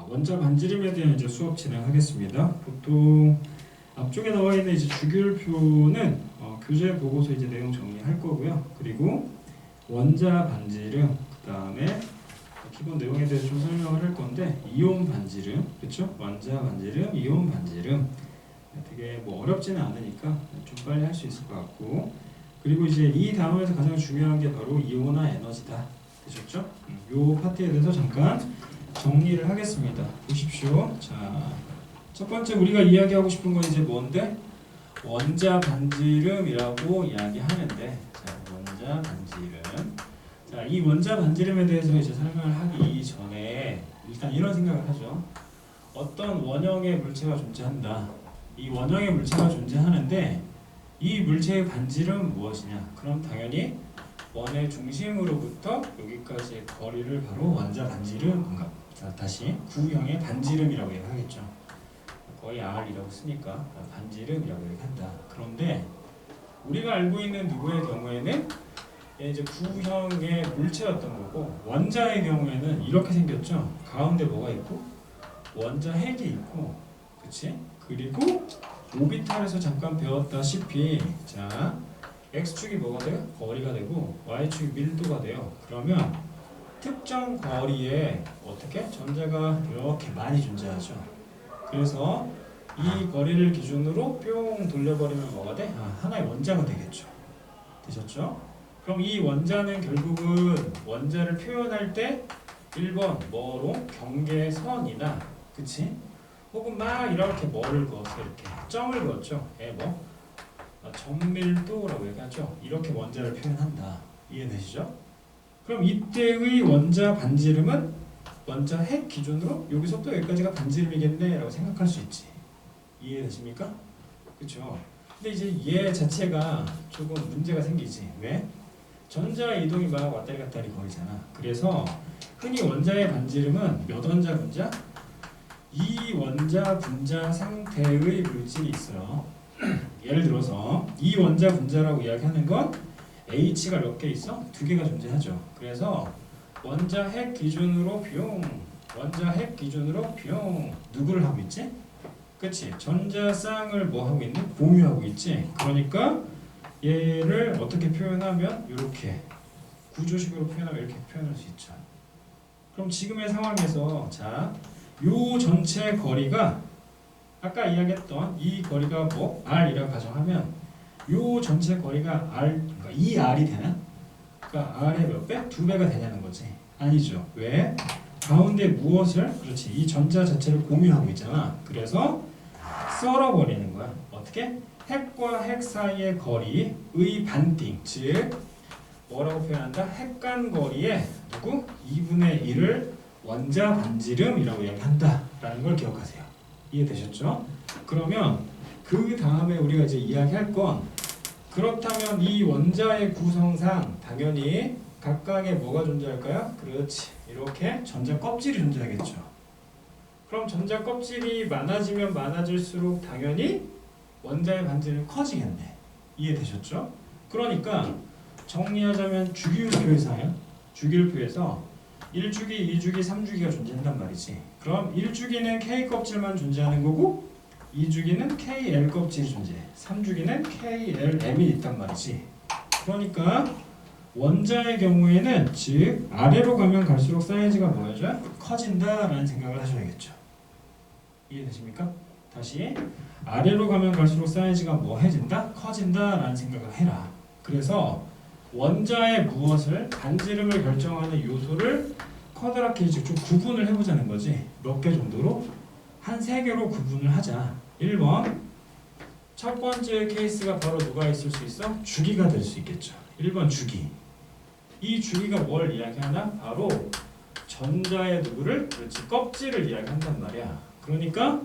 원자 반지름에 대한 이제 수업 진행하겠습니다. 보통 앞쪽에 나와 있는 이제 주기율표는 교재 보고서 이제 내용 정리할 거고요. 그리고 원자 반지름, 그 다음에 기본 내용에 대해서 좀 설명을 할 건데, 이온 반지름, 그렇죠? 원자 반지름, 이온 반지름. 되게 뭐 어렵지는 않으니까 좀 빨리 할 수 있을 것 같고, 그리고 이제 이 단원에서 가장 중요한 게 바로 이온화 에너지다. 되셨죠? 요 파트에 대해서 잠깐 정리를 하겠습니다. 보십시오. 자, 첫 번째 우리가 이야기하고 싶은 건 이제 뭔데? 원자 반지름이라고 이야기하는데, 자, 원자 반지름. 자, 이 원자 반지름에 대해서 이제 설명을 하기 전에 일단 이런 생각을 하죠. 어떤 원형의 물체가 존재한다. 이 원형의 물체가 존재하는데 이 물체의 반지름은 무엇이냐? 그럼 당연히 원의 중심으로부터 여기까지의 거리를 바로 원자 반지름, 자, 다시 구형의 반지름이라고 얘기하겠죠. 거의 R이라고 쓰니까 반지름이라고 얘기한다. 그런데 우리가 알고 있는 누구의 경우에는 이제 구형의 물체였던 거고, 원자의 경우에는 이렇게 생겼죠. 가운데 뭐가 있고 원자 핵이 있고, 그치? 그리고 오비탈에서 잠깐 배웠다시피, 자, x축이 뭐가 돼요? 거리가 되고 y축이 밀도가 돼요. 그러면 특정 거리에 어떻게? 전자가 이렇게 많이 존재하죠. 그래서 이 거리를 기준으로 뿅 돌려버리면 뭐가 돼? 하나의 원자가 되겠죠. 되셨죠? 그럼 이 원자는 결국은 원자를 표현할 때 1번 뭐로? 경계선이나, 그치? 혹은 막 이렇게 뭐를 그어서 이렇게 점을 그었죠. 점밀도라고 얘기하죠. 이렇게 원자를 표현한다. 이해되시죠? 그럼 이때의 원자 반지름은 원자 핵 기준으로 여기서부터 여기까지가 반지름이겠네 라고 생각할 수 있지. 이해되십니까? 그렇죠? 근데 이제 얘 자체가 조금 문제가 생기지. 왜? 전자 이동이 막 왔다리 갔다리 거리잖아. 그래서 흔히 원자의 반지름은 몇 원자 분자? 이 원자 분자 상태의 물질이 있어요. 예를 들어서 이 원자 분자라고 이야기하는 건 H가 몇 개 있어? 2개가 존재하죠. 그래서 원자 핵 기준으로 뿅, 원자 핵 기준으로 뿅, 누구를 하고 있지? 그치? 전자쌍을 뭐 하고 있는? 공유하고 있지. 그러니까 얘를 어떻게 표현하면 이렇게 구조식으로 표현하면 이렇게 표현할 수 있죠. 그럼 지금의 상황에서 자, 요 전체 거리가 아까 이야기했던 이 거리가 뭐 R이라고 가정하면 요 전체 거리가 R, 그러니까 2R이 되나? 그러니까 R의 몇 배? 2배가 되냐는 거지. 아니죠. 왜? 가운데 무엇을? 그렇지. 이 전자 자체를 공유하고 있잖아. 그래서 썰어버리는 거야. 어떻게? 핵과 핵 사이의 거리의 반띵, 즉 뭐라고 표현한다? 핵 간 거리에 누구? 2분의 1을 원자 반지름이라고 얘기한다 라는 걸 기억하세요. 이해되셨죠? 그러면 그 다음에 우리가 이제 이야기할 건, 그렇다면 이 원자의 구성상 당연히 각각의 뭐가 존재할까요? 그렇지. 이렇게 전자 껍질이 존재하겠죠. 그럼 전자 껍질이 많아지면 많아질수록 당연히 원자의 반지름이 커지겠네. 이해되셨죠? 그러니까 정리하자면 주기율표에서 1주기, 2주기, 3주기가 존재한단 말이지. 그럼 1주기는 K 껍질만 존재하는 거고 2주기는 KL 껍질이 존재해. 3주기는 KLM이 있단 말이지. 그러니까 원자의 경우에는 즉 아래로 가면 갈수록 사이즈가 뭐여져? 커진다라는 생각을 하셔야겠죠. 이해되십니까? 다시 아래로 가면 갈수록 사이즈가 뭐 해진다? 커진다라는 생각을 해라. 그래서 원자의 무엇을 반지름을 결정하는 요소를 쿼드라키를 좀 구분을 해보자는 거지. 몇 개 정도로? 한 3개로 구분을 하자. 1번 첫 번째 케이스가 바로 누가 있을 수 있어? 주기가 될 수 있겠죠. 1번 주기. 이 주기가 뭘 이야기하나? 바로 전자의 누구를? 그렇지, 껍질을 이야기한단 말이야. 그러니까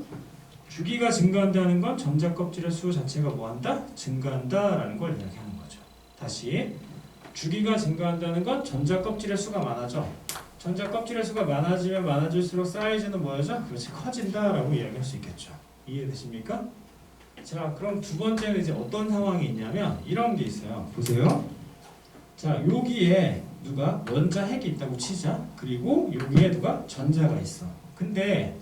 주기가 증가한다는 건 전자 껍질의 수 자체가 뭐한다? 증가한다라는 걸 이야기하는 거죠. 다시 주기가 증가한다는 건 전자 껍질의 수가 많아져. 전자 껍질의 수가 많아지면 많아질수록 사이즈는 뭐여져? 그렇지, 커진다라고 이야기할 수 있겠죠. 이해되십니까? 자, 그럼 두 번째는 이제 어떤 상황이 있냐면 이런 게 있어요. 보세요. 자, 여기에 누가 원자 핵이 있다고 치자. 그리고 여기에 누가 전자가 있어. 근데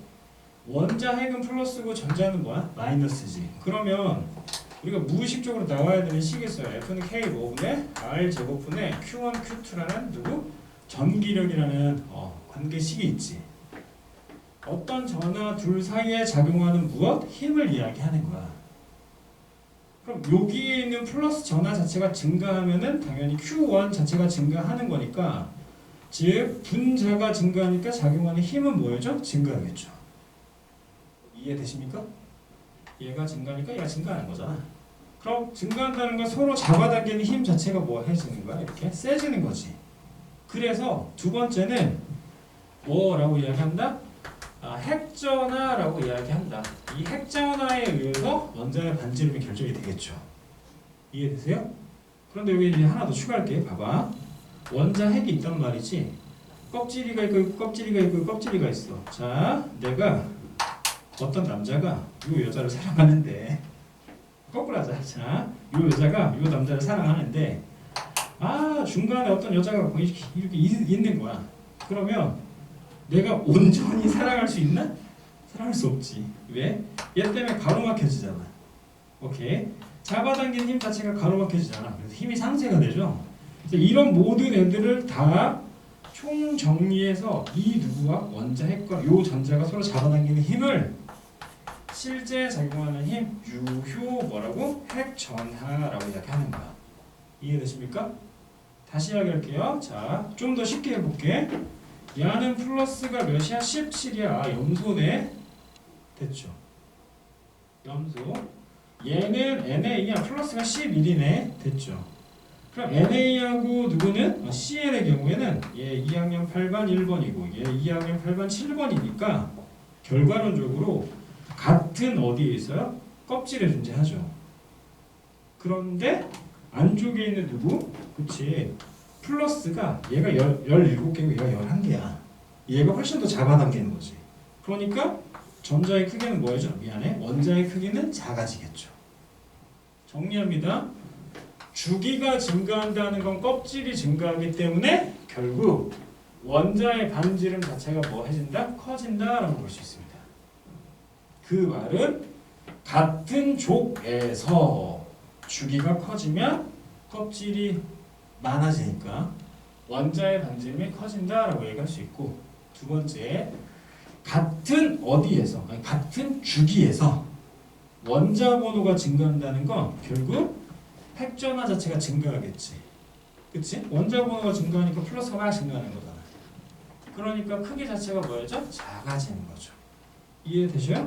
원자 핵은 플러스고 전자는 뭐야? 마이너스지. 그러면 우리가 무의식적으로 나와야 되는 식이 있어요. F는 K 뭐분의 R 제곱분의 Q1, Q2라는 누구? 전기력이라는 관계식이 있지. 어떤 전하 둘 사이에 작용하는 무엇? 힘을 이야기하는 거야. 그럼 여기에 있는 플러스 전하 자체가 증가하면은 당연히 Q1 자체가 증가하는 거니까, 즉 분자가 증가하니까 작용하는 힘은 뭐였죠? 증가하겠죠. 이해되십니까? 얘가 증가하니까 얘가 증가하는 거잖아. 그럼 증가한다는 건 서로 잡아당기는 힘 자체가 뭐 해지는 거야? 이렇게 세지는 거지. 그래서 두 번째는 뭐라고 이야기한다? 핵전하라고 이야기한다. 이 핵전하에 의해서 원자의 반지름이 결정이 되겠죠. 이해되세요? 그런데 여기 이제 하나 더 추가할게. 봐봐. 원자 핵이 있단 말이지. 껍질이가 있고 껍질이가 있고 껍질이가 있어. 자, 내가 어떤 남자가 이 여자를 사랑하는데, 거꾸로 하자. 자, 이 여자가 이 남자를 사랑하는데, 중간에 어떤 여자가 이렇게 있는 거야. 그러면 내가 온전히 사랑할 수 있나? 사랑할 수 없지. 왜? 얘 때문에 가로막혀지잖아. 오케이. 잡아당긴 힘 자체가 가로막혀지잖아. 그래서 힘이 상쇄가 되죠. 그래서 이런 모든 애들을 다 총정리해서 이 누구와 원자 핵과 요 전자가 서로 잡아당기는 힘을 실제 작용하는 힘 유효 뭐라고? 핵전하라고 이야기하는 거야. 이해되십니까? 다시 이야기할게요. 자, 좀 더 쉽게 해볼게. 얘는 플러스가 몇이야? 17이야. 염소네. 됐죠? 염소. 얘는 NA야. 플러스가 11이네. 됐죠? 그럼 NA하고 누구는? CL의 경우에는 얘 2학년 8반 1번이고 얘 2학년 8반 7번이니까 결과론적으로 같은 어디에 있어요? 껍질에 존재하죠. 그런데 안쪽에 있는 누구? 그치. 플러스가 얘가 17개고 얘가 11개야. 얘가 훨씬 더 잡아당기는 거지. 그러니까 전자의 크기는 뭐예요? 미안해. 원자의 크기는 작아지겠죠. 정리합니다. 주기가 증가한다는 건 껍질이 증가하기 때문에 결국 원자의 반지름 자체가 뭐 해진다? 커진다라고 볼 수 있습니다. 그 말은 같은 족에서 주기가 커지면 껍질이 많아지니까 원자의 반지름이 커진다라고 얘기할 수 있고, 두 번째, 같은 어디에서, 아니 같은 주기에서 원자 번호가 증가한다는 건 결국 핵전하 자체가 증가하겠지. 그치? 원자 번호가 증가하니까 플러스가 막 증가하는 거잖아. 그러니까 크기 자체가 뭐였죠? 작아지는 거죠. 이해되셔요?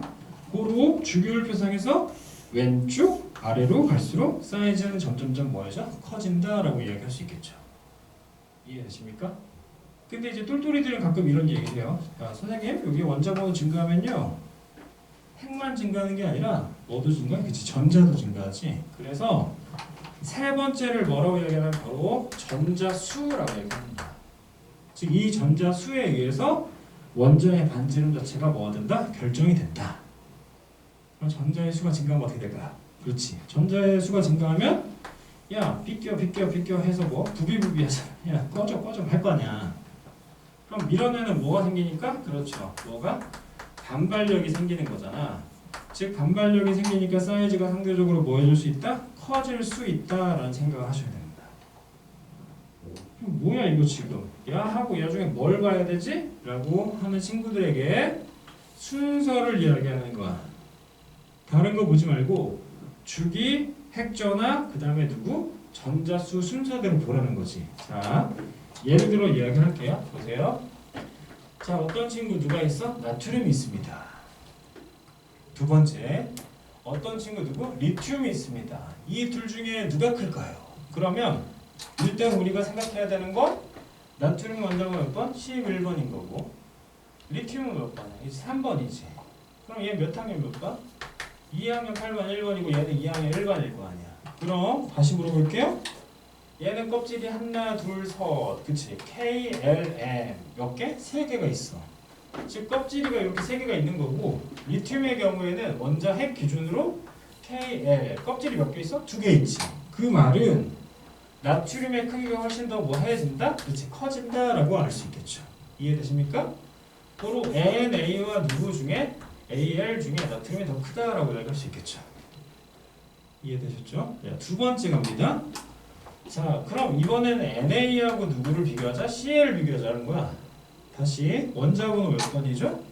고로 주기율표상에서 왼쪽 아래로 갈수록 사이즈는 점점점 뭐죠? 커진다라고 이야기할 수 있겠죠. 이해되십니까? 근데 이제 똘똘이들은 가끔 이런 얘기를 해요. 야, 선생님 여기 원자 번호 증가하면요 핵만 증가하는 게 아니라 뭐도 증가해? 그치, 전자도 증가하지. 그래서 세 번째를 뭐라고 이야기하면 바로 전자수라고 얘기합니다. 즉 이 전자수에 의해서 원자의 반지름 자체가 뭐가 된다? 결정이 된다. 그럼 전자의 수가 증가하면 어떻게 될까? 그렇지. 전자의 수가 증가하면 야 비껴 해서 뭐 부비부비 하잖아. 야 꺼져 할 거 아니야. 그럼 밀어내는 뭐가 생기니까? 그렇죠. 뭐가? 반발력이 생기는 거잖아. 즉 반발력이 생기니까 사이즈가 상대적으로 뭐 해줄 수 있다? 커질 수 있다라는 생각을 하셔야 됩니다. 뭐야 이거 지금? 야 하고 야 중에 뭘 봐야 되지? 라고 하는 친구들에게 순서를 이야기하는 거야. 다른 거 보지 말고 주기, 핵전하, 그 다음에 누구? 전자수 순서대로 보라는 거지. 자, 예를 들어 이야기할게요. 보세요. 자, 어떤 친구 누가 있어? 나트륨이 있습니다. 두 번째, 어떤 친구 누구? 리튬이 있습니다. 이 둘 중에 누가 클까요? 그러면 일단 우리가 생각해야 되는 건 나트륨 원자가 몇 번? 11번인 거고, 리튬은 몇 번이야? 이제 3번이지. 그럼 얘 몇 학년 몇 번? 2학년 8반 1번이고 얘는 2학년 1반일 거 아니야. 그럼 다시 물어볼게요. 얘는 껍질이 하나, 둘, 셋, 그치? K, L, M 몇 개? 3개가 있어. 즉 껍질이가 이렇게 3개가 있는 거고, 리튬의 경우에는 원자 핵 기준으로 K, L 껍질이 몇 개 있어? 2개 있지. 그 말은 나트륨의 크기가 훨씬 더 뭐 해진다? 그렇지, 커진다라고 알 수 있겠죠. 이해되십니까? 도로 NA와 누구 중에 AL 중에 나트륨이 더 크다라고 이야기할 수 있겠죠. 이해되셨죠? 네, 두 번째 갑니다. 자, 그럼 이번에는 NA하고 누구를 비교하자? CL을 비교하자는 거야. 다시 원자번호 몇 번이죠?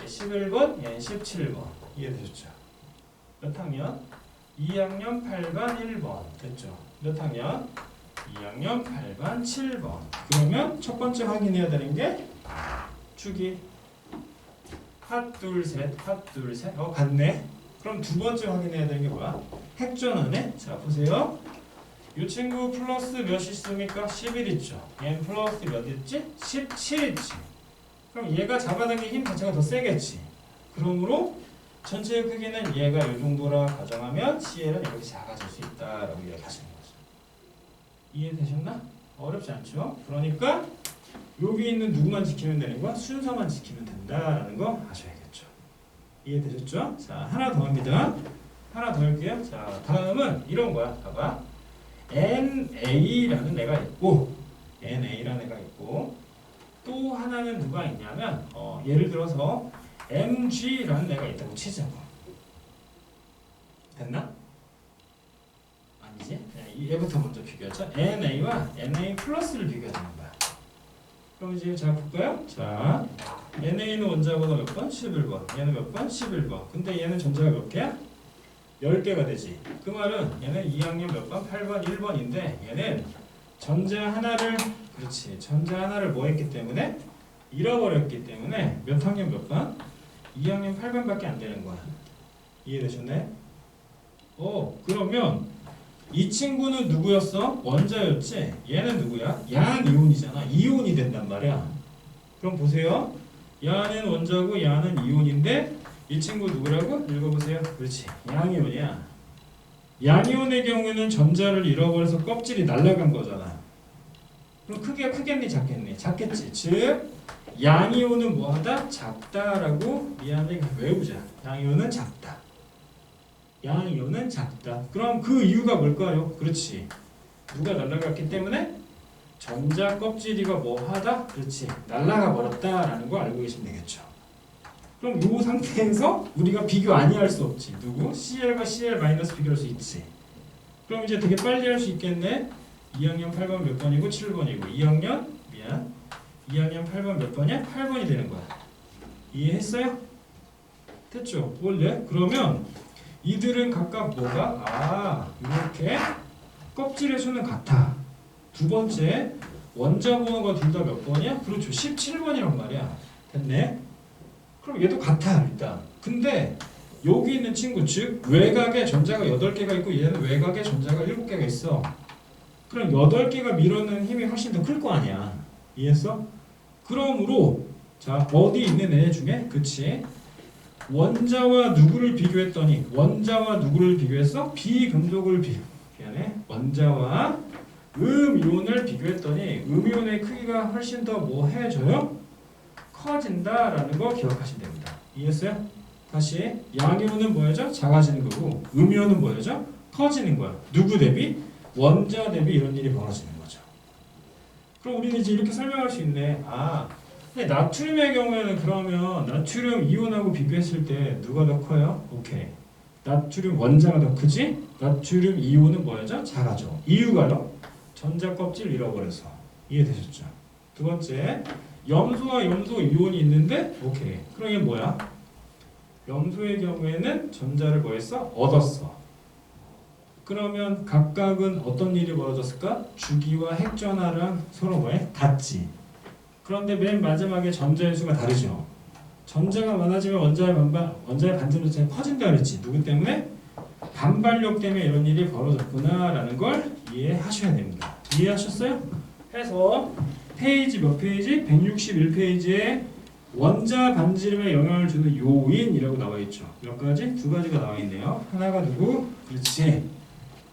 11번, 17번. 이해되셨죠? 몇 학년? 2학년 8반 1번. 됐죠? 몇 학년? 2학년 8반 7번. 그러면 첫 번째 확인해야 되는 게 주기. 핫, 둘, 셋, 핫, 둘, 셋. 같네. 그럼 두 번째 확인해야 되는 게 뭐야? 핵전하네. 자, 보세요. 이 친구 플러스 몇 있습니까? 11 있죠. 얘는 플러스 몇 있지? 17 있지. 그럼 얘가 잡아당긴 힘 자체가 더 세겠지. 그러므로 전체의 크기는 얘가 이 정도라 가정하면 CL은 이렇게 작아질 수 있다라고 이야기하시는 거죠. 이해되셨나? 어렵지 않죠? 그러니까 여기 있는 누구만 지키면 되는 거야? 순서만 지키면 된다라는 거 아셔야겠죠. 이해되셨죠? 자, 하나 더 합니다. 하나 더 할게요. 자, 다음은 이런 거야. 봐봐. NA라는 애가 있고 NA라는 애가 있고 또 하나는 누가 있냐면 예를 들어서 MG라는 애가 있다고 치자고. 됐나? 아니지? 이 얘부터 먼저 비교하자. NA와 NA 플러스를 비교하자는 거야. 그럼 이제 자 볼까요? 자, NA는 원자번호 몇 번? 11번. 얘는 몇 번? 11번. 근데 얘는 전자가 몇 개야? 10개가 되지. 그 말은 얘는 2학년 몇 번? 8번, 1번인데 얘는 전자 하나를 그렇지. 전자 하나를 뭐 했기 때문에? 잃어버렸기 때문에 몇 학년 몇 번? 2학년 8번밖에 안 되는 거야. 이해되셨네? 그러면 이 친구는 누구였어? 원자였지? 얘는 누구야? 양이온이잖아. 이온이 된단 말이야. 그럼 보세요. 야는 원자고 야는 이온인데 이 친구 누구라고? 읽어보세요. 그렇지. 양이온이야. 양이온의 경우에는 전자를 잃어버려서 껍질이 날아간 거잖아. 그럼 크기가 크겠니? 작겠니? 작겠지. 즉 양이온은 뭐하다? 작다라고 미안해 외우자. 양이온은 작다. 양이온은 작다. 그럼 그 이유가 뭘까요? 그렇지. 누가 날아갔기 때문에 전자 껍질이가 뭐하다? 그렇지. 날아가 버렸다라는 거 알고 계시면 되겠죠. 그럼 이 상태에서 우리가 비교 아니할 수 없지. 누구? CL과 CL 마이너스 비교할 수 있지. 그럼 이제 되게 빨리 할 수 있겠네. 2학년 8번 몇 번이고 7번이고 2학년 8번 몇 번이야? 8번이 되는 거야. 이해했어요? 됐죠? 원래 그러면 이들은 각각 뭐가? 이렇게 껍질의 수는 같아. 두 번째 원자 번호가 둘 다 몇 번이야? 그렇죠. 17번이란 말이야. 됐네? 그럼 얘도 같아 일단. 근데 여기 있는 친구 즉 외곽에 전자가 8개가 있고 얘는 외곽에 전자가 7개가 있어. 그럼 8개가 밀어넣는 힘이 훨씬 더 클 거 아니야. 이해했어? 그러므로 자 어디 있는 애 중에 그치 원자와 누구를 비교했더니 원자와 누구를 비교했어? 비금속을 미안해 원자와 음이온을 비교했더니 음이온의 크기가 훨씬 더 뭐 해줘요? 커진다라는 거 기억하시면 됩니다. 이해했어요? 다시 양이온은 뭐였죠? 작아지는 거고 음이온은 뭐였죠? 커지는 거야. 누구 대비? 원자 대비 이런 일이 벌어지는 거죠. 그럼 우리는 이제 이렇게 설명할 수 있네. 근데 나트륨의 경우에는 그러면 나트륨 이온하고 비교했을 때 누가 더 커요? 오케이. 나트륨 원자가 더 크지? 나트륨 이온은 뭐였죠? 작아져. 이유가요? 전자 껍질 잃어버려서. 이해되셨죠? 두 번째, 염소와 염소 이온이 있는데 오케이. 그럼 이게 뭐야? 염소의 경우에는 전자를 뭐 했어? 얻었어. 그러면 각각은 어떤 일이 벌어졌을까? 주기와 핵전하랑 서로 뭐해? 같지. 그런데 맨 마지막에 전자의 수가 다르죠. 전자가 많아지면 원자의 반전 자체가 커진다 그랬지. 누구 때문에? 반발력 때문에 이런 일이 벌어졌구나라는 걸 이해하셔야 됩니다. 이해하셨어요? 해서 페이지 몇 페이지? 161페이지에 원자 반지름에 영향을 주는 요인이라고 나와 있죠. 몇 가지? 두 가지가 나와 있네요. 하나가 누구? 그렇지.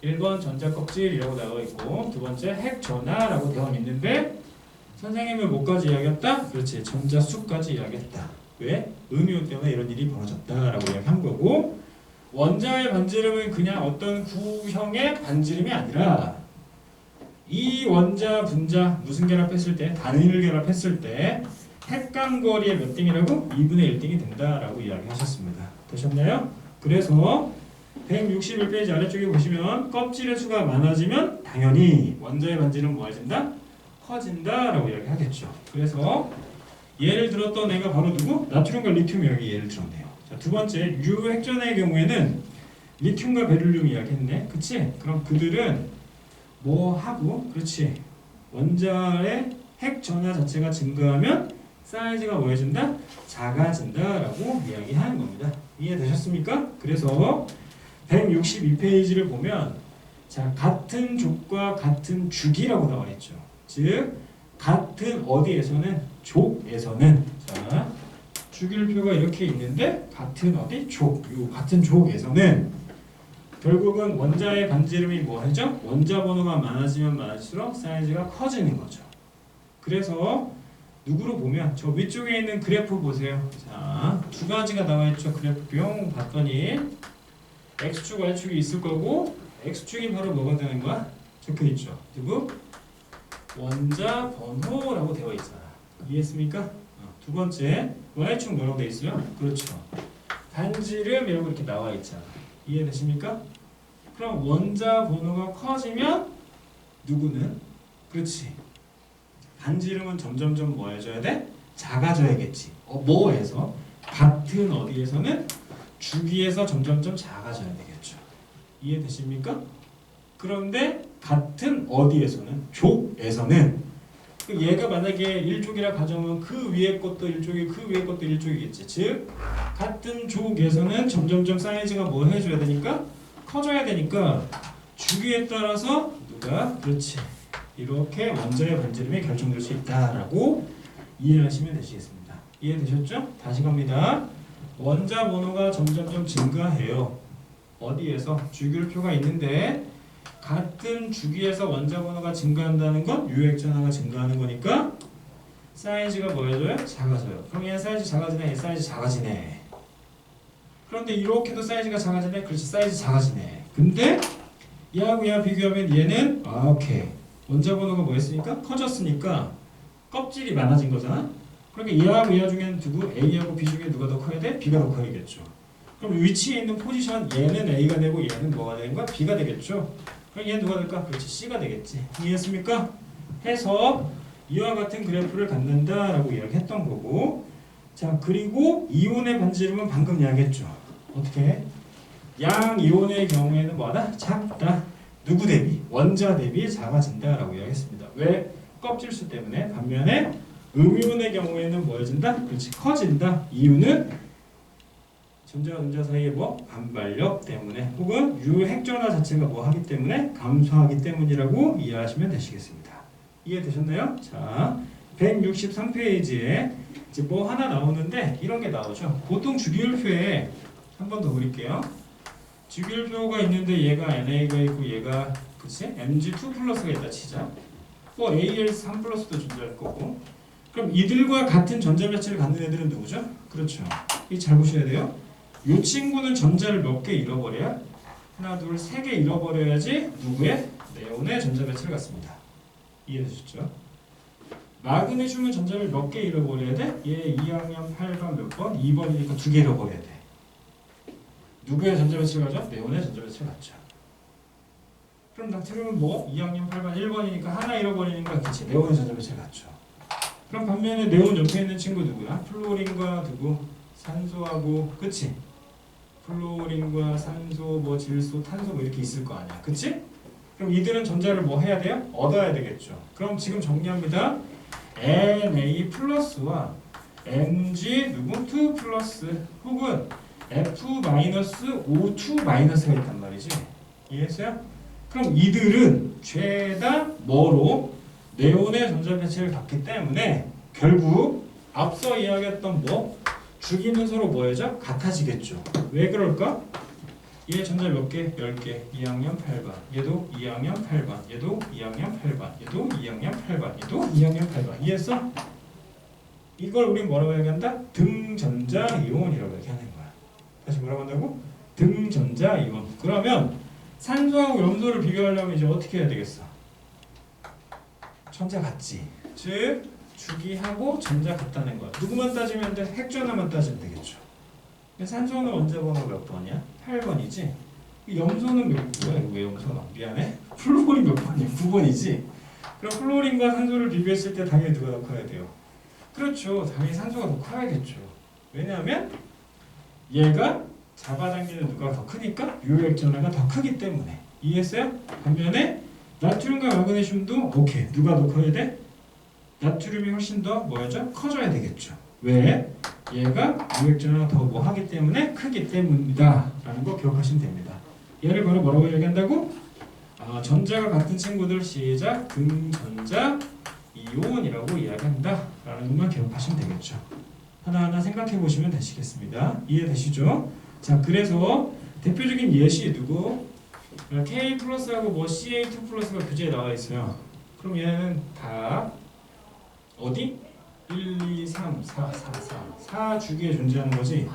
1번 전자 껍질이라고 나와 있고 두 번째 핵전하라고 되어 있는데 선생님은 뭐까지 이야기했다? 그렇지. 전자 수까지 이야기했다. 왜? 음이온 때문에 이런 일이 벌어졌다라고 이야기한 거고 원자의 반지름은 그냥 어떤 구형의 반지름이 아니라 이 원자 분자 무슨 결합했을 때 단위를 결합했을 때 핵감거리의 몇 등이라고? 2분의 1등이 된다라고 이야기하셨습니다. 되셨나요? 그래서 161페이지 아래쪽에 보시면 껍질의 수가 많아지면 당연히 원자의 반지는 뭐해진다? 커진다라고 이야기하겠죠. 그래서 예를 들었던 애가 바로 누구? 나트륨과 리튬 여기 예를 들었네요. 자, 두 번째 유핵전의 경우에는 리튬과 베릴륨 이야기했네. 그치? 그럼 그들은 뭐 하고? 그렇지. 원자의 핵 전하 자체가 증가하면 사이즈가 뭐해진다? 작아진다라고 이야기하는 겁니다. 이해되셨습니까? 그래서 162페이지를 보면 자, 같은 족과 같은 주기라고 나와 있죠. 즉 같은 어디에서는 족에서는 자, 주기율표가 이렇게 있는데 같은 어디 족, 요 같은 족에서는 결국은 원자의 반지름이 뭐하죠? 원자 번호가 많아지면 많아질수록 사이즈가 커지는 거죠. 그래서 누구로 보면 저 위쪽에 있는 그래프 보세요. 자, 두 가지가 나와 있죠. 그래프 뿅 봤더니 X축, Y축이 있을 거고 X축이 바로 뭐가 되는 거야? 적혀 있죠. 누구? 원자 번호라고 되어 있잖아. 이해했습니까? 두 번째 Y축 뭐라고 되어 있어요? 그렇죠. 반지름이라고 이렇게 나와 있잖아. 이해되십니까? 그럼 원자 번호가 커지면 누구는? 그렇지. 반지름은 점점점 뭐 해줘야 돼? 작아져야겠지. 뭐에서? 같은 어디에서는 주기에서 점점점 작아져야 되겠죠. 이해되십니까? 그런데 같은 어디에서는 족에서는 얘가 만약에 1족이라 가정하면 그 위에 것도 1족이 그 위에 것도 1족이겠지. 즉 같은 족에서는 점점점 사이즈가 뭐 해줘야 되니까 커져야 되니까 주기에 따라서 누가 그렇지 이렇게 원자의 반지름이 결정될 수 있다라고 이해하시면 되시겠습니다. 이해되셨죠? 다시 갑니다. 원자 번호가 점점점 증가해요. 어디에서? 주기율표가 있는데 같은 주기에서 원자 번호가 증가한다는 건 유핵전하가 증가하는 거니까 사이즈가 뭐여져요? 작아져요. 그럼 얘 사이즈 작아지네, 얘 사이즈 작아지네. 그런데 이렇게도 사이즈가 작아지네? 그렇지, 사이즈 작아지네. 근데 얘하고 얘 비교하면 얘는 오케이. 원자 번호가 뭐였으니까? 커졌으니까 껍질이 많아진 거잖아? 그러니까 얘하고 얘 중에는 누구? A하고 B 중에 누가 더 커야 돼? B가 더 커야겠죠. 그럼 위치에 있는 포지션 얘는 A가 되고 얘는 뭐가 되는 거야? B가 되겠죠. 그럼 얘 누가 될까? 그렇지, C가 되겠지. 이해했습니까? 해서 이와 같은 그래프를 갖는다라고 이야기했던 거고 자 그리고 이온의 반지름은 방금 이야기했죠. 어떻게? 양 이온의 경우에는 뭐하다? 작다. 누구 대비? 원자 대비 작아진다라고 이야기했습니다. 왜? 껍질수 때문에. 반면에 음이온의 경우에는 뭐해진다? 그렇지, 커진다. 이유는 전자와 전자 사이의 뭐? 반발력 때문에 혹은 유핵전하 자체가 뭐 하기 때문에? 감소하기 때문이라고 이해하시면 되시겠습니다. 이해되셨나요? 자, 163페이지에 이제 뭐 하나 나오는데 이런 게 나오죠. 보통 주기율표에 한 번 더 그릴게요. 주기율표가 있는데 얘가 NA가 있고 얘가 그치? Mg2 플러스가 있다 치자. 또 AL3 플러스도 존재할 거고. 그럼 이들과 같은 전자 배치를 갖는 애들은 누구죠? 그렇죠. 이 잘 보셔야 돼요. 이 친구는 전자를 몇 개 잃어버려야? 하나, 둘, 세 개 잃어버려야지 누구의? 네온의 전자 배치를 갖습니다. 이해되셨죠? 마그네슘은 전자를 몇 개 잃어버려야 돼? 얘 2학년 8번 몇 번? 2번이니까 2개 잃어버려야 돼. 누구의 전자 배치를 가져? 네온의 전자 배치를 갖죠. 그럼 나트륨은 뭐? 2학년 8번 1번이니까 하나 잃어버리니까 그치 네온의 전자 배치를 갖죠. 그럼 반면에 네온 옆에 있는 친구 누구야? 플로린과 누구? 산소하고 그치? 플로린과 산소, 뭐 질소, 탄소 뭐 이렇게 있을 거 아니야. 그치? 그럼 이들은 전자를 뭐 해야 돼요? 얻어야 되겠죠. 그럼 지금 정리합니다. Na 플러스와 Mg 누구? 2 플러스 혹은 F 마이너스 O2 마이너스가 있단 말이지. 이해했어요? 그럼 이들은 죄다 뭐로? 네온의 전자 배치를 갖기 때문에 결국 앞서 이야기했던 뭐? 주기는 서로 뭐해져? 같아지겠죠. 왜 그럴까? 얘 전자 몇 개? 10개. 2학년 8반. 얘도 2학년 8반. 얘도 2학년 8반. 얘도 2학년 8반. 얘도 2학년 8반. 이해했어? 이걸 우린 뭐라고 얘기한다? 등전자 이온이라고 얘기하는 거야. 다시 뭐라고 한다고? 등전자 이온. 그러면 산소하고 염소를 비교하려면 이제 어떻게 해야 되겠어? 전자 같지. 즉 주기하고 전자 같다는 거야. 누구만 따지면 돼? 핵전화만 따지면 되겠죠. 근데 산소는 원자 번호가 몇 번이야? 8번이지. 염소는 몇 번이야? 이거 왜 염소나? 미안해. 플로린 몇 번이야? 9번이지. 그럼 플로린과 산소를 비교했을 때 당연히 누가 더 커야 돼요? 그렇죠. 당연히 산소가 더 커야겠죠. 왜냐하면 얘가 잡아당기는 누가 더 크니까 유효액전화가 더 크기 때문에. 이해했어요? 반면에 나트륨과 마그네슘도 오케이. 누가 더 커야 돼? 나트륨이 훨씬 더 뭐였죠? 커져야 되겠죠. 왜? 얘가 유효액전화가 더 뭐 하기 때문에 크기 때문이다 라는 거 기억하시면 됩니다. 얘를 바로 뭐라고 얘기한다고? 전자가 같은 친구들 시작 금전자 이온이라고 이야기한다 라는 것만 기억하시면 되겠죠. 하나하나 생각해 보시면 되시겠습니다. 이해되시죠? 자, 그래서 대표적인 예시 누구? K 플러스하고 뭐 CA2 플러스가 교재에 나와 있어요. 그럼 얘는 다 어디? 1, 2, 3, 4, 4주기에 존재하는 거지.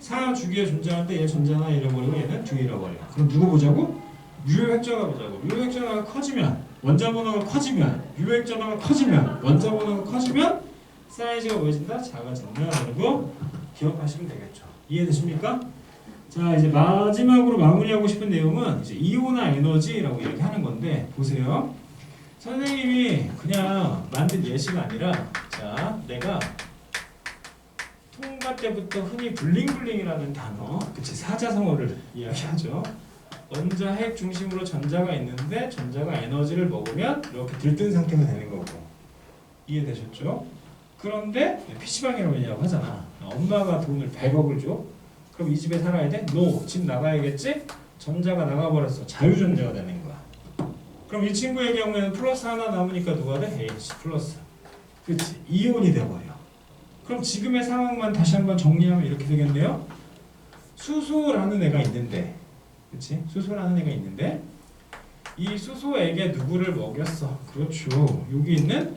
4주기에 존재하는데 얘 전자나 잃어버리고 얘는 뒤에 잃어버려. 그럼 누구 보자고? 유효액전화 보자고. 유효액전화가 커지면 원자 번호가 커지면 유효액전화가 커지면 원자 번호가 커지면 사이즈가 뭐해진다? 작아진다라는 거 기억하시면 되겠죠. 이해되십니까? 자, 이제 마지막으로 마무리하고 싶은 내용은 이제 이온화 에너지라고 얘기하는 건데 보세요. 선생님이 그냥 만든 예시가 아니라 자, 내가 통과 때부터 흔히 블링블링이라는 단어, 그치, 사자성어를 이야기하죠. 원자 핵 중심으로 전자가 있는데 전자가 에너지를 먹으면 이렇게 들뜬 상태가 되는 거고. 이해되셨죠? 그런데 PC방이라고 얘기하고 하잖아. 엄마가 돈을 100억을 줘. 그럼 이 집에 살아야 돼? No. 집 나가야겠지? 전자가 나가버렸어. 자유전자가 되는 거야. 그럼 이 친구의 경우에는 플러스 하나 남으니까 누가 돼? H 플러스. 그치? 이온이 돼버려. 그럼 지금의 상황만 다시 한번 정리하면 이렇게 되겠네요. 수소라는 애가 있는데, 그치? 수소라는 애가 있는데 이 수소에게 누구를 먹였어? 그렇죠. 여기 있는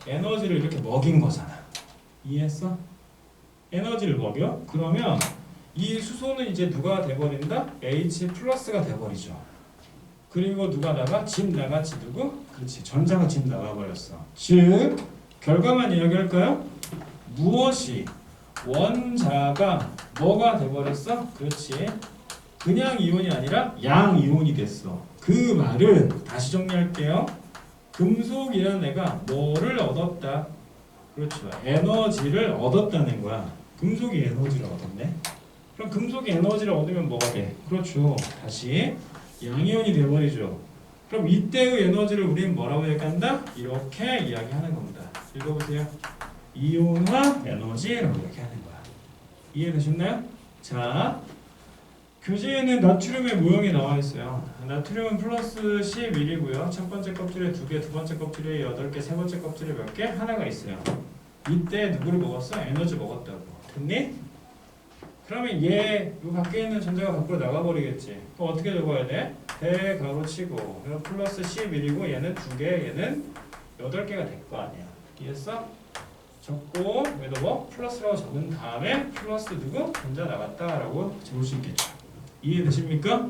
에너지를 이렇게 먹인 거잖아. 이해했어? 에너지를 먹여? 그러면 이 수소는 이제 누가 돼버린다? H 플러스가 돼버리죠. 그리고 누가 나가? 집 나갔지 누구? 그렇지. 전자가 집 나가버렸어. 즉 결과만 이야기할까요? 무엇이 원자가 뭐가 돼버렸어? 그렇지. 그냥 이온이 아니라 양이온이 됐어. 그 말은 다시 정리할게요. 금속이라는 애가 뭐를 얻었다? 그렇죠. 에너지를 얻었다는 거야. 금속이 에너지를 얻었네. 그럼 금속이 에너지를 얻으면 뭐가 돼? 그렇죠. 다시 양이온이 돼버리죠. 그럼 이때의 에너지를 우리는 뭐라고 얘기한다? 이렇게 이야기하는 겁니다. 읽어보세요. 이온화 에너지라고 이야기하는 거야. 이해되셨나요? 자, 교재에는 나트륨의 모형이 나와 있어요. 나트륨은 플러스 11이고요. 첫 번째 껍질에 2개, 두 번째 껍질에 8개, 세 번째 껍질에 몇 개? 하나가 있어요. 이때 누구를 먹었어? 에너지 먹었다고. 됐니? 그러면 얘, 이 밖에 있는 전자가 밖으로 나가버리겠지. 그럼 어떻게 적어야 돼? 대 가로 치고 그럼 플러스 11이고 얘는 2개, 얘는 8개가 될 거 아니야. 이해했어? 적고 여기다 뭐? 플러스라고 적은 다음에 플러스 누구? 전자 나갔다라고 적을 수 있겠죠. 이해되십니까?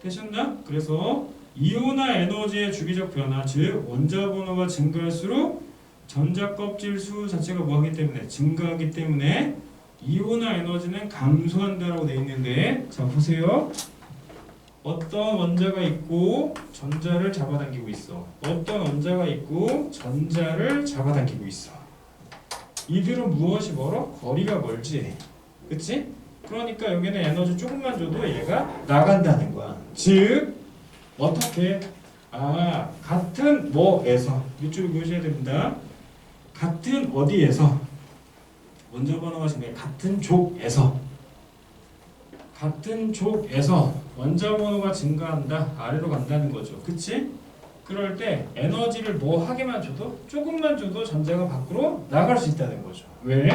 되셨나? 그래서 이온화 에너지의 주기적 변화, 즉 원자 번호가 증가할수록 전자 껍질 수 자체가 뭐하기 때문에 증가하기 때문에 이온화 에너지는 감소한다라고 되어 있는데 자 보세요. 어떤 원자가 있고 전자를 잡아당기고 있어. 어떤 원자가 있고 전자를 잡아당기고 있어. 이들은 무엇이 멀어? 거리가 멀지. 그치? 그러니까 여기는 에너지 조금만 줘도 얘가 나간다는 거야. 즉 어떻게? 같은 뭐에서 밑줄 그으셔야 됩니다. 같은 어디에서? 원자 번호가 지금 같은 족에서 원자 번호가 증가한다. 아래로 간다는 거죠. 그치? 그럴 때 에너지를 뭐 하게만 줘도 조금만 줘도 전자가 밖으로 나갈 수 있다는 거죠. 왜?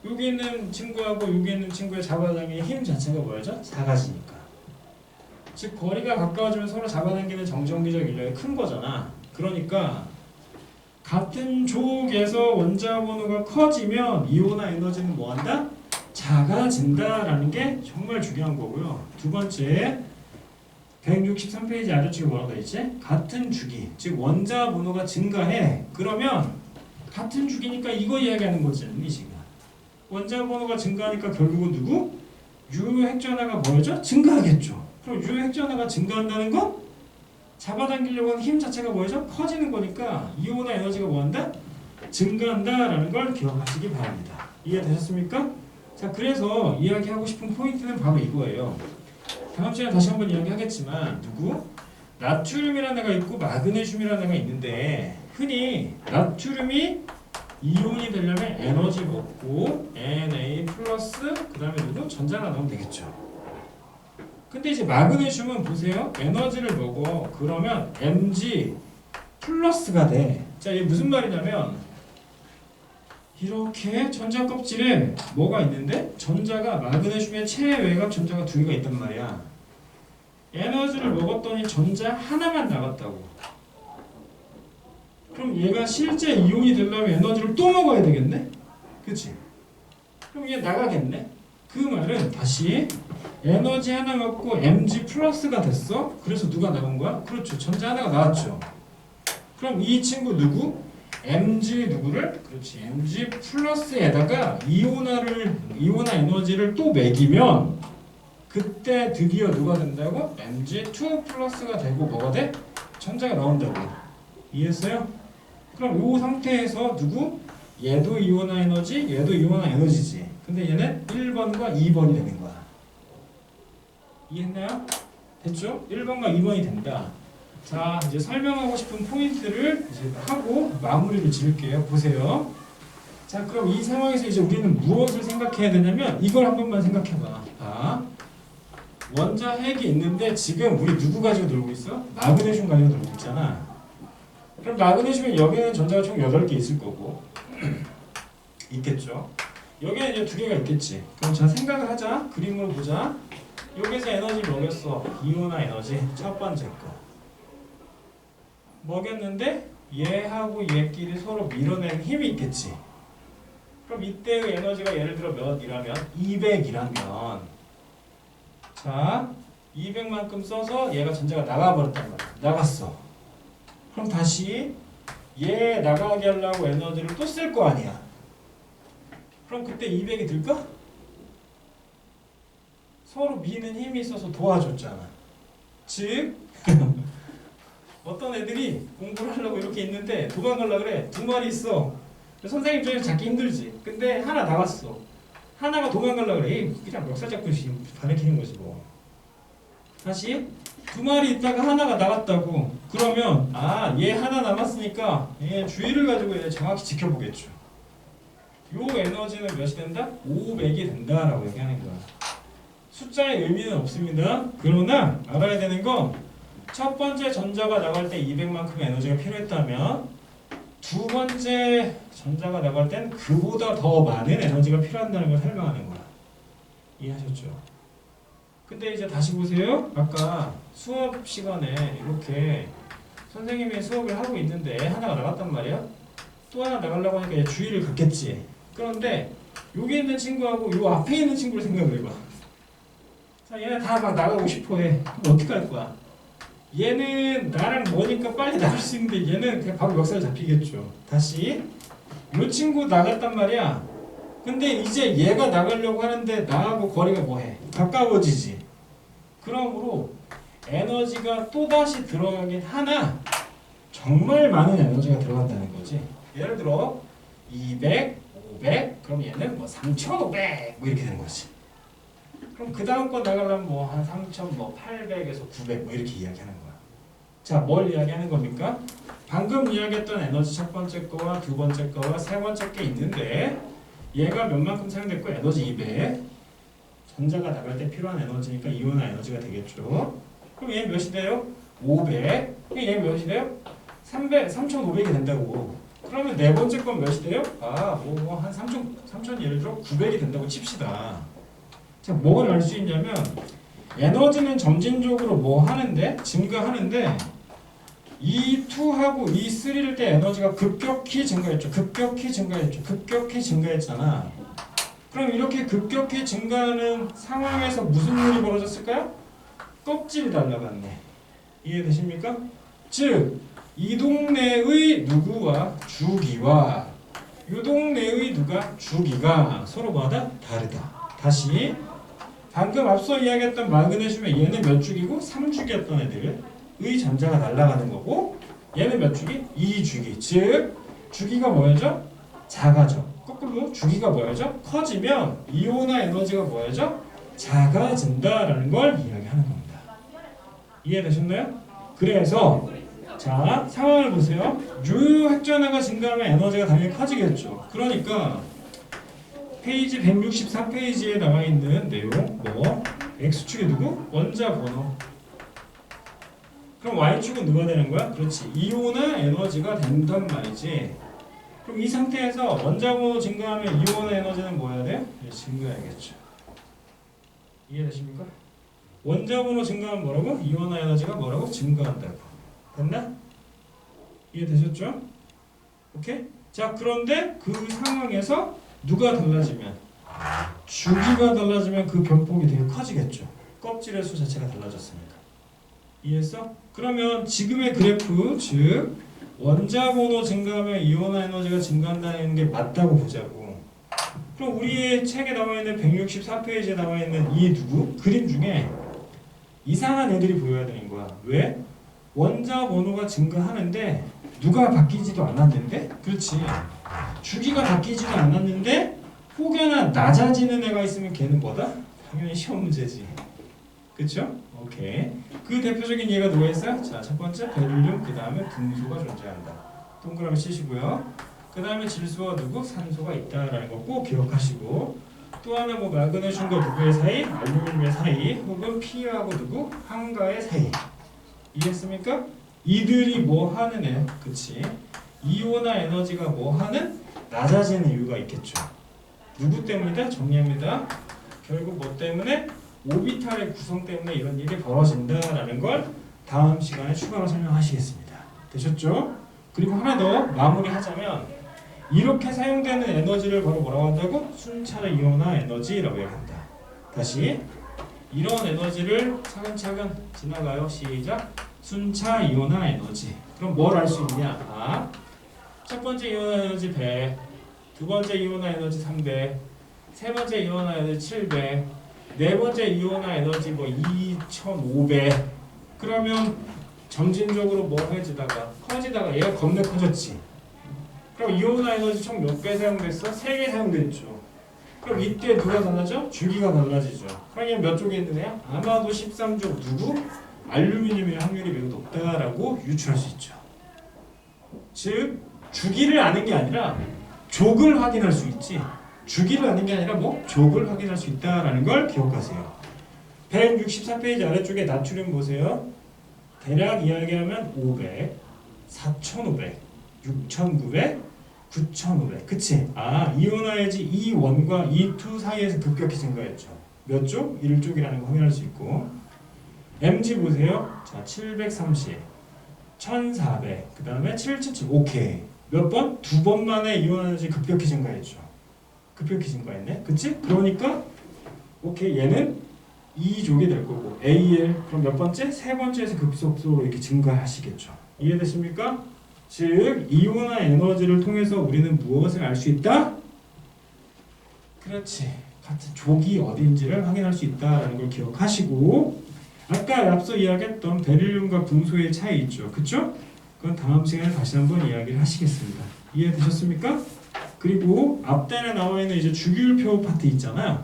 여기 있는 친구하고 여기 있는 친구의 잡아당기는 힘 자체가 뭐였죠? 작아지니까. 즉 거리가 가까워지면 서로 잡아당기는 정전기적 인력이 큰 거잖아. 그러니까 같은 족에서 원자 번호가 커지면 이온화 에너지는 뭐한다? 작아진다라는 게 정말 중요한 거고요. 두 번째 163페이지 아래쪽에 뭐라고 되어 있지? 같은 주기, 즉 원자 번호가 증가해. 그러면 같은 주기니까 이거 이야기하는 거지 지금. 원자 번호가 증가하니까 결국은 누구? U 핵전화가 뭐였죠? 증가하겠죠. 그럼 U 핵전화가 증가한다는 건 잡아당기려고 하는 힘 자체가 뭐죠? 커지는 거니까 이온화 에너지가 뭐한다? 증가한다라는 걸 기억하시기 바랍니다. 이해되셨습니까? 자, 그래서 이야기하고 싶은 포인트는 바로 이거예요. 다음 시간에 다시 한번 이야기하겠지만 누구? 나트륨이라는 애가 있고 마그네슘이라는 애가 있는데 흔히 나트륨이 이온이 되려면 에너지 먹고 Na 플러스 그 다음에 누구? 전자가 나오면 되겠죠. 근데 이제 마그네슘은 보세요. 에너지를 먹어. 그러면 Mg 플러스가 돼. 자, 이게 무슨 말이냐면 이렇게 전자 껍질에 뭐가 있는데 전자가 마그네슘의 체외각 전자가 두 개가 있단 말이야. 에너지를 먹었더니 전자 하나만 나갔다고. 그럼 얘가 실제 이온이 되려면 에너지를 또 먹어야 되겠네? 그치? 그럼 얘 나가겠네? 그 말은 다시 에너지 하나 먹고 Mg 플러스가 됐어? 그래서 누가 나간 거야? 그렇죠. 전자 하나가 나왔죠. 그럼 이 친구 누구? Mg 누구를? 그렇지. Mg 플러스에다가 이온화 에너지를 또 매기면 그때 드디어 누가 된다고? Mg2 플러스가 되고 뭐가 돼? 전자가 나온다고. 이해했어요? 그럼 이 상태에서 누구? 얘도 이온화 에너지, 얘도 이온화 에너지지. 근데 얘는 1번과 2번이 되는 거야. 이해했나요? 됐죠? 1번과 2번이 된다. 자, 이제 설명하고 싶은 포인트를 이제 하고 마무리를 지을게요. 보세요. 자, 그럼 이 상황에서 이제 우리는 무엇을 생각해야 되냐면 이걸 한 번만 생각해봐. 아, 원자 핵이 있는데 지금 우리 누구 가지고 놀고 있어? 마그네슘 가지고 놀고 있잖아. 그럼 마그네슘은 여기는 전자가 총 8개 있을 거고 있겠죠. 여기는 이제 2개가 있겠지. 그럼 자, 생각을 하자. 그림으로 보자. 여기서 에너지 먹였어. 이온화 에너지 첫 번째 거 먹였는데 얘하고 얘끼리 서로 밀어내는 힘이 있겠지. 그럼 이때의 에너지가 예를 들어 몇이라면 200이라면 자 200만큼 써서 얘가 전자가 나가버렸단 말이야. 나갔어. 그럼 다시 얘 나가게 하려고 에너지를 또 쓸 거 아니야. 그럼 그때 200이 들까? 서로 미는 힘이 있어서 도와줬잖아. 즉 어떤 애들이 공부를 하려고 이렇게 있는데 도망가려고 그래. 2마리 있어. 선생님 입장에서 잡기 힘들지. 근데 하나 나갔어. 하나가 도망가려고 그래. 그냥 멱살 잡고 가리키는 거지 뭐. 다시 2마리 있다가 하나가 나갔다고. 그러면 아, 얘 하나 남았으니까 얘 주의를 가지고 얘 정확히 지켜보겠죠. 요 에너지는 몇이 된다? 500이 된다라고 얘기하는 거야. 숫자의 의미는 없습니다. 그러나 알아야 되는 건 첫 번째 전자가 나갈 때 200만큼의 에너지가 필요했다면 두 번째 전자가 나갈 땐 그보다 더 많은 에너지가 필요한다는 걸 설명하는 거야. 이해하셨죠? 근데 이제 다시 보세요. 아까 수업 시간에 이렇게 선생님이 수업을 하고 있는데 하나가 나갔단 말이야. 또 하나 나가려고 하니까 얘 주의를 갖겠지. 그런데 여기 있는 친구하고 요 앞에 있는 친구를 생각을 해봐. 자, 얘네 다 막 나가고 싶어 해. 그럼 어떻게 할 거야? 얘는 나랑 뭐니까 빨리 나갈 수 있는데 얘는 그냥 바로 멱살 잡히겠죠. 다시 요 친구 나갔단 말이야. 근데 이제 얘가 나가려고 하는데 나하고 거리가 뭐해? 가까워지지. 그러므로 에너지가 또다시 들어가긴 하나 정말 많은 에너지가 들어간다는 거지. 예를 들어 200, 500 그럼 얘는 뭐 3500 뭐 이렇게 되는 거지. 그럼 그 다음 거 나가려면 뭐 한 3800에서 900 뭐 이렇게 이야기하는 거야. 자, 뭘 이야기하는 겁니까? 방금 이야기했던 에너지 첫 번째 거와 두 번째 거와 세 번째 게 있는데 얘가 몇만큼 사용됐고 에너지 200 전자가 나갈 때 필요한 에너지니까 이온화 에너지가 되겠죠. 그럼 얘 몇이 돼요? 500. 얘 몇이 돼요? 3500이 된다고. 그러면 네 번째 건 몇이 돼요? 아, 뭐 한 3000 예를 들어 900이 된다고 칩시다. 자, 뭘 알 수 있냐면 에너지는 점진적으로 뭐 하는데? 증가하는데 E2하고 E3일 때 에너지가 급격히 증가했죠. 급격히 증가했잖아. 그럼 이렇게 급격히 증가하는 상황에서 무슨 일이 벌어졌을까요? 껍질이 날아갔네. 이해되십니까? 즉, 이 동네의 누구와 주기와 요 동네의 누가 주기가 서로 뭐하다? 다르다. 다시 방금 앞서 이야기했던 마그네슘의 얘는 몇 주기고 3주기였던 애들의 전자가 날아가는 거고 얘는 몇 주기? 2주기. 즉 주기가 뭐였죠? 작아져. 거꾸로 주기가 뭐였죠? 커지면 이온화 에너지가 뭐였죠? 작아진다라는 걸 이야기하는 겁니다. 이해되셨나요? 그래서 자 상황을 보세요. 요 핵전화가 증가하면 에너지가 당연히 커지겠죠. 그러니까 페이지 163페이지에 나와 있는 내용 뭐 X축이 누구? 원자 번호. 그럼 Y축은 누가 되는 거야? 그렇지. 이온화 에너지가 된단 말이지. 그럼 이 상태에서 원자 번호 증가하면 이온화 에너지는 뭐 해야 돼요? 증가해야겠죠. 이해되십니까? 원자 번호 증가하면 뭐라고? 이온화 에너지가 뭐라고? 증가한다고. 됐나? 이해되셨죠? 오케이? 자 그런데 그 상황에서 누가 달라지면 주기가 달라지면 그 변폭이 되게 커지겠죠. 껍질의 수 자체가 달라졌으니까. 이해했어? 그러면 지금의 그래프 즉 원자 번호 증가하면 이온화 에너지가 증가한다는 게 맞다고 보자고. 그럼 우리의 책에 나와 있는 164페이지에 나와 있는 이 누구? 그림 중에 이상한 애들이 보여야 되는 거야. 왜? 원자 번호가 증가하는데 누가 바뀌지도 않았는데? 그렇지. 주기가 바뀌지도 않았는데 혹여나 낮아지는 애가 있으면 걔는 뭐다? 당연히 시험 문제지. 그쵸? 오케이. 그 대표적인 예가 누가 있어요? 자, 첫 번째 베릴륨, 그 다음에 금소가 존재한다. 동그라미 치시고요. 그 다음에 질소와 누구? 산소가 있다라는 거 꼭 기억하시고 또 하나 뭐 마그네슘과 누구의 사이? 알루미늄의 사이 혹은 P하고 누구? 황가의 사이. 이해했습니까? 이들이 뭐 하는 애? 그치? 이온화 에너지가 뭐 하는? 낮아지는 이유가 있겠죠. 누구 때문이다? 정리합니다. 결국 뭐 때문에? 오비탈의 구성 때문에 이런 일이 벌어진다라는 걸 다음 시간에 추가로 설명하시겠습니다. 되셨죠? 그리고 하나 더 마무리하자면 이렇게 사용되는 에너지를 바로 뭐라고 한다고? 순차 이온화 에너지라고 얘기한다. 다시 이런 에너지를 차근차근 지나가요. 시작. 순차 이온화 에너지. 그럼 뭘 알 수 있냐? 아, 첫 번째 이온화 에너지 100, 두 번째 이온화 에너지 300, 세 번째 이온화 에너지 700, 네 번째 이온화 에너지 뭐 2500. 그러면 점진적으로 뭐 해지다가 커지다가 얘가 겁내 커졌지. 그럼 이온화 에너지 총 몇 배 사용됐어? 3개 사용됐죠. 그럼 이때 누가 달라져? 주기가 달라지죠. 그러면 몇 쪽에 있는 애야? 아마도 13쪽 누구? 알루미늄의 확률이 매우 높다라고 유추할 수 있죠. 즉 주기를 아는 게 아니라 족을 확인할 수 있지. 주기를 아는 게 아니라 뭐? 족을 확인할 수 있다라는 걸 기억하세요. 164페이지 아래쪽에 나트륨 보세요. 대략 이야기하면 500, 4500, 6900, 9500. 그치? 아, 이온화해지 E1과 E2 사이에서 급격히 증가했죠. 몇 쪽? 1쪽이라는 거 확인할 수 있고. mg 보세요. 자, 730, 1400, 그 다음에 7700. 오케이. 몇 번? 두 번 만에 이온화해지 급격히 증가했죠. 급격히 증가했네. 그치? 그러니까 오케이, 얘는 2족이 될 거고 AL. 그럼 몇 번째? 세 번째에서 급속도로 이렇게 증가하시겠죠. 이해됐습니까? 즉 이온화 에너지를 통해서 우리는 무엇을 알 수 있다? 그렇지. 같은 족이 어딘지를 확인할 수 있다라는 걸 기억하시고 아까 앞서 이야기했던 베릴륨과 금소의 차이 있죠. 그쵸? 그건 다음 시간에 다시 한번 이야기를 하시겠습니다. 이해되셨습니까? 그리고 앞단에 나와 있는 이제 주기율표 파트 있잖아요.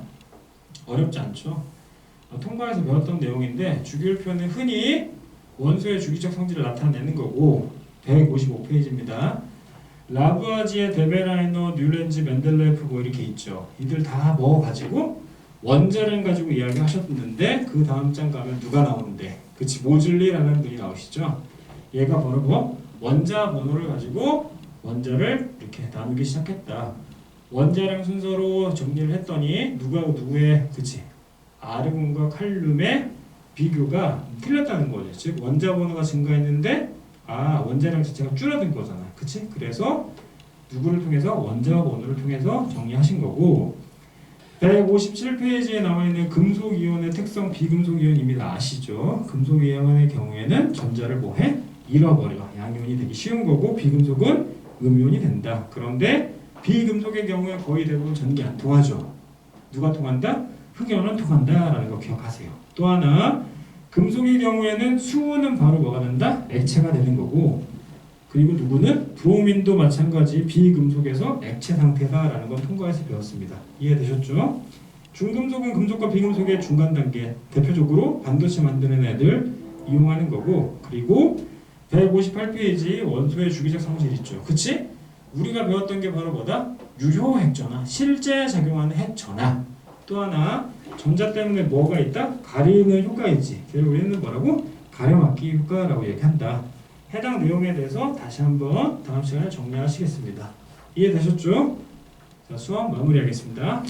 어렵지 않죠? 통과에서 배웠던 내용인데 주기율표는 흔히 원소의 주기적 성질을 나타내는 거고 155페이지입니다. 라부아지에, 데베라이너, 뉴렌즈, 멘델레프 뭐 이렇게 있죠. 이들 다 뭐 가지고? 원자를 가지고 이야기하셨는데 그 다음 장 가면 누가 나오는데? 그치, 모즐리라는 분이 나오시죠. 얘가 바로 뭐? 원자 번호를 가지고 원자를 이렇게 나누기 시작했다. 원자량 순서로 정리를 했더니 누구하고 누구의, 그치, 아르곤과 칼륨의 비교가 틀렸다는 거죠. 즉 원자 번호가 증가했는데 원자량 자체가 줄어든 거잖아. 그치? 그래서 누구를 통해서? 원자 번호를 통해서 정리하신 거고 157페이지에 나와 있는 금속이온의 특성, 비금속이온 이미 다 아시죠? 금속이온의 경우에는 전자를 뭐해? 잃어버려. 양이온이 되기 쉬운 거고 비금속은 음이온이 된다. 그런데 비금속의 경우에 거의 대부분 전기 안 통하죠. 누가 통한다? 흑연은 통한다라는 거 기억하세요. 또 하나, 금속의 경우에는 수은 바로 뭐가 된다? 액체가 되는 거고, 그리고 누구는 브로민도 마찬가지 비금속에서 액체 상태다라는 건 통과해서 배웠습니다. 이해되셨죠? 중금속은 금속과 비금속의 중간 단계, 대표적으로 반도체 만드는 애들 이용하는 거고, 그리고 158페이지 원소의 주기적 성질 있죠. 그치? 우리가 배웠던 게 바로 뭐다? 유효 핵전화, 실제 작용하는 핵전화. 또 하나, 전자 때문에 뭐가 있다? 가리는 효과이지. 그래서 우리는 뭐라고? 가려막기 효과라고 얘기한다. 해당 내용에 대해서 다시 한번 다음 시간에 정리하시겠습니다. 이해되셨죠? 자, 수업 마무리하겠습니다.